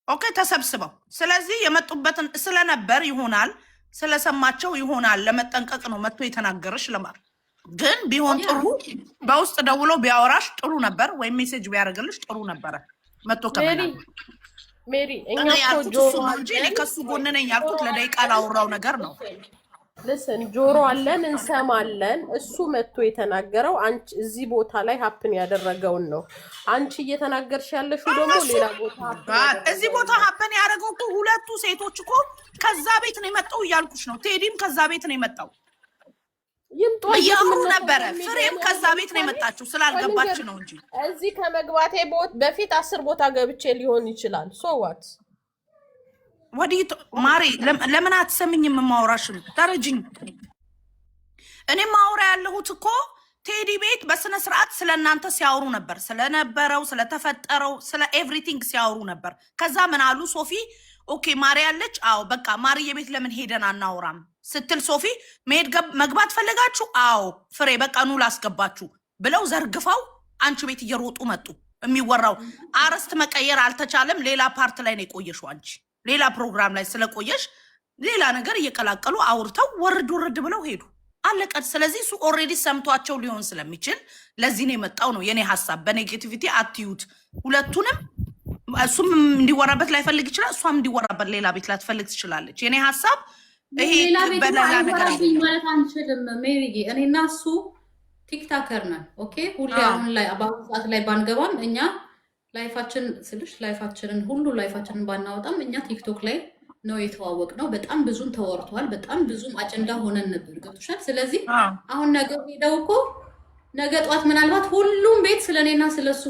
ኦኬ ተሰብስበው ስለዚህ የመጡበትን ስለነበር ይሆናል ስለሰማቸው ይሆናል ለመጠንቀቅ ነው መጥቶ የተናገረሽ ለማር ግን ቢሆን ጥሩ በውስጥ ደውሎ ቢያወራሽ ጥሩ ነበር ወይም ሜሴጅ ቢያደርግልሽ ጥሩ ነበረ መጥቶ ከመናገር ሜሪ እኛ ከሱ ጎን ነኝ ያልኩት ለደቂቃ ላወራው ነገር ነው ልስን ጆሮ አለን እንሰማለን እሱ መጥቶ የተናገረው አንቺ እዚህ ቦታ ላይ ሀፕን ያደረገውን ነው አንቺ እየተናገርሽ ያለሽው ደግሞ ሌላ ቦታ እዚህ ቦታ ሀፕን ያደረገው እኮ ሁለቱ ሴቶች እኮ ከዛ ቤት ነው የመጣው እያልኩሽ ነው ቴዲም ከዛ ቤት ነው የመጣው ይምጡ ነበረ ፍሬም ከዛ ቤት ነው የመጣችው ስላልገባች ነው እንጂ እዚህ ከመግባቴ በፊት 10 ቦታ ገብቼ ሊሆን ይችላል ሶ ዋት ወዲት ማሪ ለምን አትሰምኝም ማውራሽን ተረጅኝ እኔ ማውራ ያለሁት እኮ ቴዲ ቤት በስነ ስርዓት ስለናንተ ሲያወሩ ነበር ስለነበረው ስለተፈጠረው ስለ ኤቭሪቲንግ ሲያወሩ ነበር ከዛ ምን አሉ ሶፊ ኦኬ ማሪ ያለች አዎ በቃ ማሪ የቤት ለምን ሄደን አናወራም ስትል ሶፊ መግባት ፈለጋችሁ አዎ ፍሬ በቃ ኑ ላስገባችሁ ብለው ዘርግፈው አንቺ ቤት እየሮጡ መጡ የሚወራው አረስት መቀየር አልተቻለም ሌላ ፓርት ላይ ነው የቆየሽው አንቺ ሌላ ፕሮግራም ላይ ስለቆየሽ ሌላ ነገር እየቀላቀሉ አውርተው ወርድ ብለው ሄዱ አለቀ ስለዚህ እሱ ኦሬዲ ሰምቷቸው ሊሆን ስለሚችል ለዚህ ነው የመጣው ነው የኔ ሐሳብ በኔጌቲቪቲ አትዩት ሁለቱንም እሱም እንዲወራበት ላይፈልግ ይችላል እሷም እንዲወራበት ሌላ ቤት ላትፈልግ ትችላለች የኔ ሐሳብ ይሄ በሌላ ነገር ማለት አንችልም ሜሪጌ እኔና እሱ ቲክታከር ነን ኦኬ ሁሌ አሁን ላይ አባው ሰዓት ላይ ባንገባም እኛ ላይፋችን ስልሽ ላይፋችንን ሁሉ ላይፋችንን ባናወጣም እኛ ቲክቶክ ላይ ነው የተዋወቅ ነው በጣም ብዙም ተወርቷል በጣም ብዙም አጀንዳ ሆነን ነበር ገብቶሻል ስለዚህ አሁን ነገር ሄደው እኮ ነገ ጧት ምናልባት ሁሉም ቤት ስለኔና ስለሱ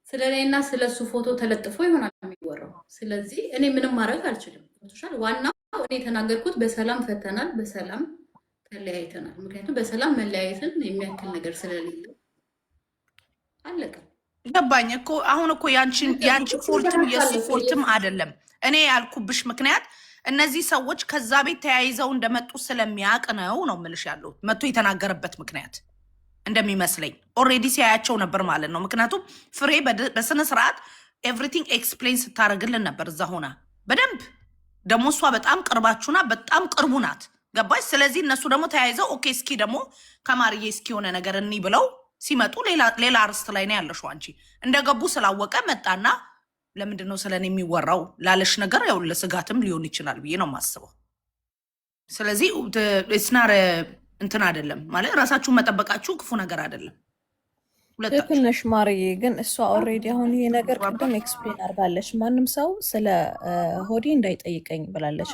ስለኔና ስለሱ ፎቶ ተለጥፎ ይሆናል የሚወራው ስለዚህ እኔ ምንም ማድረግ አልችልም ገብቶሻል ዋናው እኔ የተናገርኩት በሰላም ፈተናል በሰላም ተለያይተናል ምክንያቱም በሰላም መለያየትን የሚያክል ነገር ስለሌለ አለቀ ገባኝ እኮ አሁን እኮ ያንቺ ፎልትም የሱ ፎልትም አይደለም እኔ ያልኩብሽ ምክንያት እነዚህ ሰዎች ከዛ ቤት ተያይዘው እንደመጡ ስለሚያቅ ነው ምልሽ ያለው መጥቶ የተናገረበት ምክንያት እንደሚመስለኝ ኦሬዲ ሲያያቸው ነበር ማለት ነው ምክንያቱም ፍሬ በስነ ስርዓት ኤቭሪቲንግ ኤክስፕሌን ስታደርግልን ነበር እዛ ሆና በደንብ ደግሞ እሷ በጣም ቅርባችሁና በጣም ቅርቡ ናት ገባሽ ስለዚህ እነሱ ደግሞ ተያይዘው ኦኬ እስኪ ደግሞ ከማርዬ እስኪ ሆነ ነገር እኒ ብለው ሲመጡ ሌላ አርስት ላይ ነው ያለሽው አንቺ እንደገቡ ስላወቀ መጣና ለምንድነው ስለኔ የሚወራው ላለሽ ነገር ያው ለስጋትም ሊሆን ይችላል ብዬ ነው የማስበው ስለዚህ እስናር እንትን አይደለም ማለት ራሳችሁን መጠበቃችሁ ክፉ ነገር አይደለም ትክክል ነሽ ማርዬ ግን እሷ ኦሬዲ አሁን ይሄ ነገር ቅድም ኤክስፕሌን አድርጋለች ማንም ሰው ስለ ሆዴ እንዳይጠይቀኝ ብላለች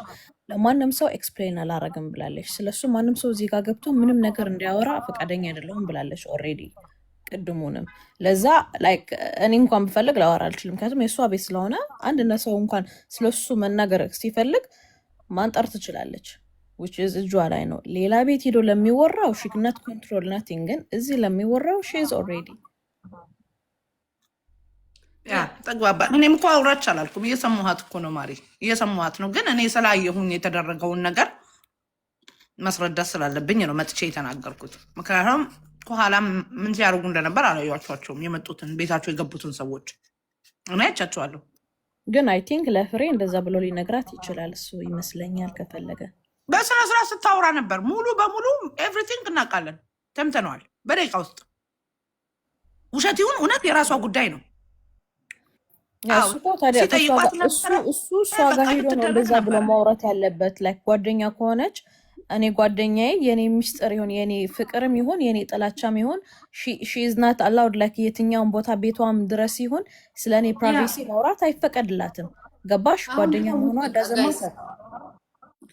ለማንም ሰው ኤክስፕሌን አላረግም ብላለች ስለሱ ማንም ሰው እዚህ ጋር ገብቶ ምንም ነገር እንዲያወራ ፈቃደኛ አይደለሁም ብላለች ኦሬዲ ቅድሙንም ለዛ ላይክ እኔ እንኳን ብፈልግ ላወራ አልችልም ምክንያቱም የእሷ ቤት ስለሆነ አንድና ሰው እንኳን ስለሱ መናገር ሲፈልግ ማንጠር ትችላለች which is እጇ ላይ ነው ሌላ ቤት ሄዶ ለሚወራው she cannot control nothing ግን እዚህ ለሚወራው she is already ተግባባ እኔም እኮ አውራች አላልኩም እየሰማኋት እኮ ነው ማሪ እየሰማኋት ነው ግን እኔ ስላየሁኝ የተደረገውን ነገር መስረዳት ስላለብኝ ነው መጥቼ የተናገርኩት ምክንያቱም ከኋላ ምን ሲያደርጉ እንደነበር አላየኋቸውም የመጡትን ቤታቸው የገቡትን ሰዎች እኔ አይቻቸዋለሁ ግን አይ ቲንክ ለፍሬ እንደዛ ብሎ ሊነግራት ይችላል እሱ ይመስለኛል ከፈለገ በስነ ስርዓት ስታወራ ነበር ሙሉ በሙሉ ኤቭሪቲንግ እናውቃለን ተምተነዋል በደቂቃ ውስጥ ውሸት ይሁን እውነት የራሷ ጉዳይ ነው እሱ እሷ ጋር ሄዶ ነው እንደዛ ብሎ ማውራት ያለበት ላይክ ጓደኛ ከሆነች እኔ ጓደኛዬ የኔ ሚስጥር ይሁን የኔ ፍቅርም ይሁን የኔ ጥላቻም ይሁን she is not allowed like የትኛውን ቦታ ቤቷም ድረስ ይሁን ስለኔ ፕራይቬሲ ማውራት አይፈቀድላትም ገባሽ ጓደኛ መሆኗ ዳዘማታ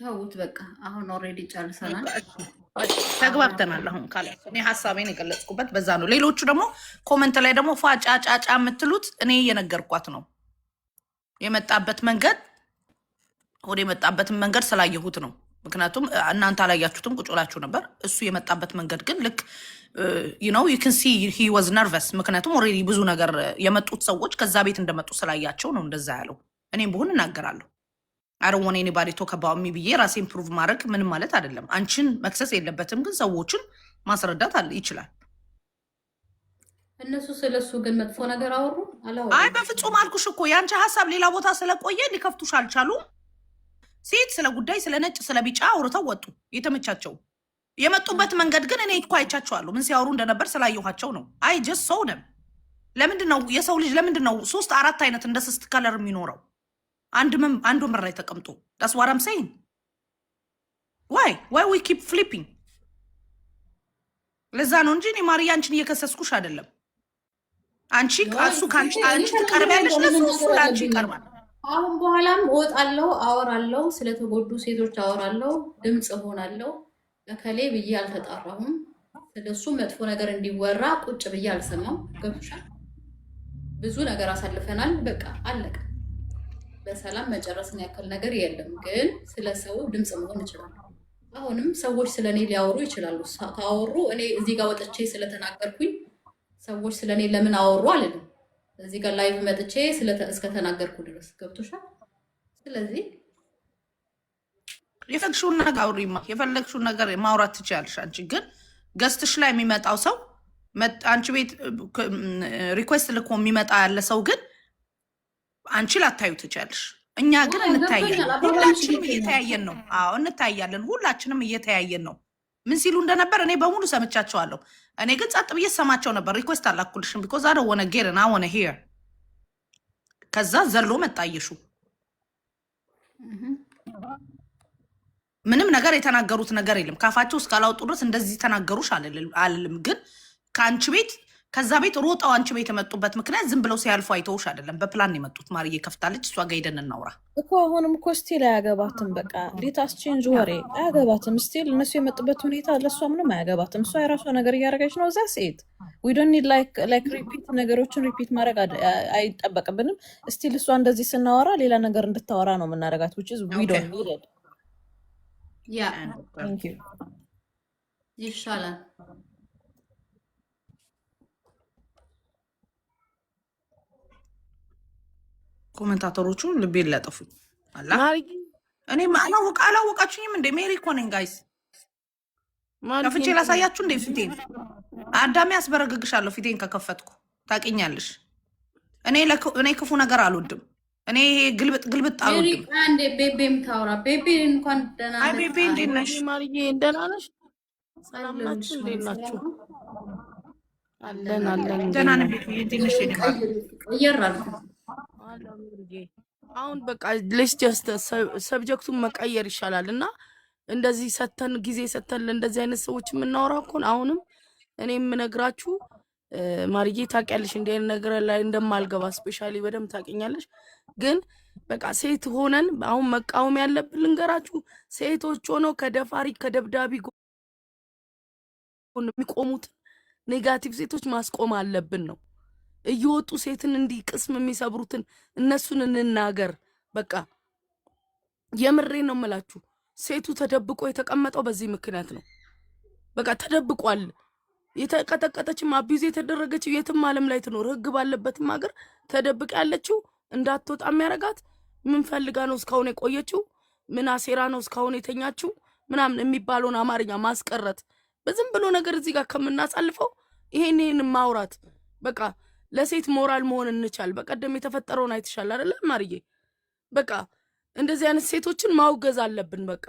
ታውት በቃ አሁን ኦሬዲ ጨርሰናል ተግባብተናል አሁን ካለ እኔ ሐሳቤን የገለጽኩበት በዛ ነው ሌሎቹ ደግሞ ኮሜንት ላይ ደግሞ ፋጫጫጫ የምትሉት እኔ የነገርኳት ነው የመጣበት መንገድ ወደ የመጣበትን መንገድ ስላየሁት ነው ምክንያቱም እናንተ አላያችሁትም ቁጭ ብላችሁ ነበር እሱ የመጣበት መንገድ ግን ልክ you know you can see he was nervous ምክንያቱም ኦሬዲ ብዙ ነገር የመጡት ሰዎች ከዛ ቤት እንደመጡ ስላያቸው ነው እንደዛ ያለው እኔም ብሆን እናገራለሁ I don't want anybody to talk about me ብዬ ራሴ ኢምፕሩቭ ማድረግ ምንም ማለት አይደለም አንቺን መክሰስ የለበትም ግን ሰዎችን ማስረዳት ይችላል እነሱ ስለሱ ግን መጥፎ ነገር አወሩ አላወሩ? አይ በፍጹም አልኩሽ እኮ ያንቺ ሀሳብ ሌላ ቦታ ስለቆየ ሊከፍቱሽ አልቻሉ። ሴት ስለ ጉዳይ ስለ ነጭ ስለ ቢጫ አውርተው ወጡ። የተመቻቸው የመጡበት መንገድ ግን እኔ እኮ አይቻቸዋለሁ። ምን ሲያወሩ እንደነበር ስላየኋቸው ነው። አይ ጀስት ሰው ደም ለምንድን ነው የሰው ልጅ ለምንድን ነው 3-4 አይነት እንደ ስስት ከለር የሚኖረው? አንድ ወንበር ላይ ተቀምጦ ዳስ ዋት አም ሴይንግ ዋይ ዊ ኪፕ ፍሊፒንግ። ለዛ ነው እንጂ እኔ ማርያ አንቺን እየከሰስኩሽ አይደለም። አንቺ እሱ ከአንቺ ትቀርቢያለሽ፣ ለሱ ለአንቺ ይቀርባል። አሁን በኋላም እወጣለሁ፣ አወራለሁ፣ ስለተጎዱ ሴቶች አወራለሁ፣ ድምፅ እሆናለሁ። ለከሌ ብዬ አልተጣራሁም። ስለሱ መጥፎ ነገር እንዲወራ ቁጭ ብዬ አልሰማም። ገብቶሻል? ብዙ ነገር አሳልፈናል። በቃ አለቀ። በሰላም መጨረስን ያክል ነገር የለም። ግን ስለ ሰው ድምፅ መሆን ይችላል። አሁንም ሰዎች ስለ እኔ ሊያወሩ ይችላሉ። ካወሩ እኔ እዚህ ጋር ወጥቼ ስለተናገርኩኝ ሰዎች ስለ እኔ ለምን አወሩ አልልም። እዚህ ጋር ላይቭ መጥቼ እስከተናገርኩ ድረስ ገብቶሻል? ስለዚህ የፈለግሽውን ነገር አውሪማ፣ የፈለግሽውን ነገር ማውራት ትችያለሽ። አንቺ ግን ገስትሽ ላይ የሚመጣው ሰው አንቺ ቤት ሪኩዌስት ልኮ የሚመጣ ያለ ሰው ግን አንቺ ላታዩ ትችያለሽ። እኛ ግን እንታያለን። ሁላችንም እየተያየን ነው። አዎ እንታያለን። ሁላችንም እየተያየን ነው። ምን ሲሉ እንደነበር እኔ በሙሉ ሰምቻቸዋለሁ። እኔ ግን ጸጥ ብዬ ሰማቸው ነበር። ሪኩዌስት አላኩልሽም ቢኮዝ አይ ዶንት ዋና ጌት እና ዋና ሂር። ከዛ ዘሎ መጣየሹ ምንም ነገር የተናገሩት ነገር የለም። ካፋቸው እስካላወጡ ድረስ እንደዚህ ተናገሩሽ አልልም። ግን ከአንቺ ቤት ከዛ ቤት ሮጣው አንቺ ቤት የመጡበት ምክንያት ዝም ብለው ሲያልፉ አይተውሽ አይደለም። በፕላን የመጡት ማርዬ ከፍታለች። እሷ ጋር ሄደን እናውራ እኮ አሁንም እኮ ስቲል አያገባትም። በቃ ሌታስ ቼንጅ ወሬ አያገባትም። ስቲል እነሱ የመጡበት ሁኔታ ለእሷ ምንም አያገባትም። እሷ የራሷ ነገር እያደረገች ነው። እዛ ሴት ዊ ዶንት ኒድ ላይክ ሪፒት ነገሮችን ሪፒት ማድረግ አይጠበቅብንም። ስቲል እሷ እንደዚህ ስናወራ ሌላ ነገር እንድታወራ ነው የምናደርጋት which is we don't need it። ያ thank you ይሻላል። ኮሜንታተሮቹ ልቤን ሊያጠፉኝ አላ እኔ አላወቃችሁኝም እንዴ? ሜሪ እኮ ነኝ ጋይስ። ከፍቼ ላሳያችሁ እንዴ ፊቴን? አዳሜ አስበረግግሻለሁ ፊቴን ከከፈትኩ ታውቂኛለሽ። እኔ ክፉ ነገር አልወድም። እኔ ግልብጥ አልወድም። አንዴ ቤቤም ታውራ። ቤቤ እንኳን ደህና ነሽ? አይ ቤቤ እንዴት ነሽ? ማርዬ ደህና ነሽ? ሰላም ናችሁ? እንዴት ናችሁ? አለን ደህና ነኝ ቤቤ እንዴት ነሽ? እየራልኩ አሁን በቃ ሌስ ጀስት ሰብጀክቱን መቀየር ይሻላል። እና እንደዚህ ሰተን ጊዜ ሰተን እንደዚህ አይነት ሰዎች የምናወራው እኮ አሁንም እኔ የምነግራችሁ ማርዬ ታውቂያለሽ እንደ ነገር ላይ እንደማልገባ ስፔሻሊ በደንብ ታውቂኛለሽ። ግን በቃ ሴት ሆነን አሁን መቃወም ያለብን ልንገራችሁ፣ ሴቶች ሆነው ከደፋሪ ከደብዳቢ የሚቆሙት ኔጋቲቭ ሴቶች ማስቆም አለብን ነው። እየወጡ ሴትን እንዲህ ቅስም የሚሰብሩትን እነሱን እንናገር። በቃ የምሬ ነው የምላችሁ። ሴቱ ተደብቆ የተቀመጠው በዚህ ምክንያት ነው። በቃ ተደብቋል። የተቀጠቀጠችም አቢዩዝ የተደረገችው የትም ዓለም ላይ ትኖር ህግ ባለበትም ሀገር ተደብቃ ያለችው እንዳትወጣ የሚያረጋት ምን ፈልጋ ነው እስካሁን የቆየችው? ምን አሴራ ነው እስካሁን የተኛችው? ምናምን የሚባለውን አማርኛ ማስቀረት በዝም ብሎ ነገር እዚህ ጋር ከምናሳልፈው ይሄን ማውራት በቃ ለሴት ሞራል መሆን እንቻል። በቀደም የተፈጠረውን አይተሻል አይደል ማርዬ? በቃ እንደዚህ አይነት ሴቶችን ማውገዝ አለብን በቃ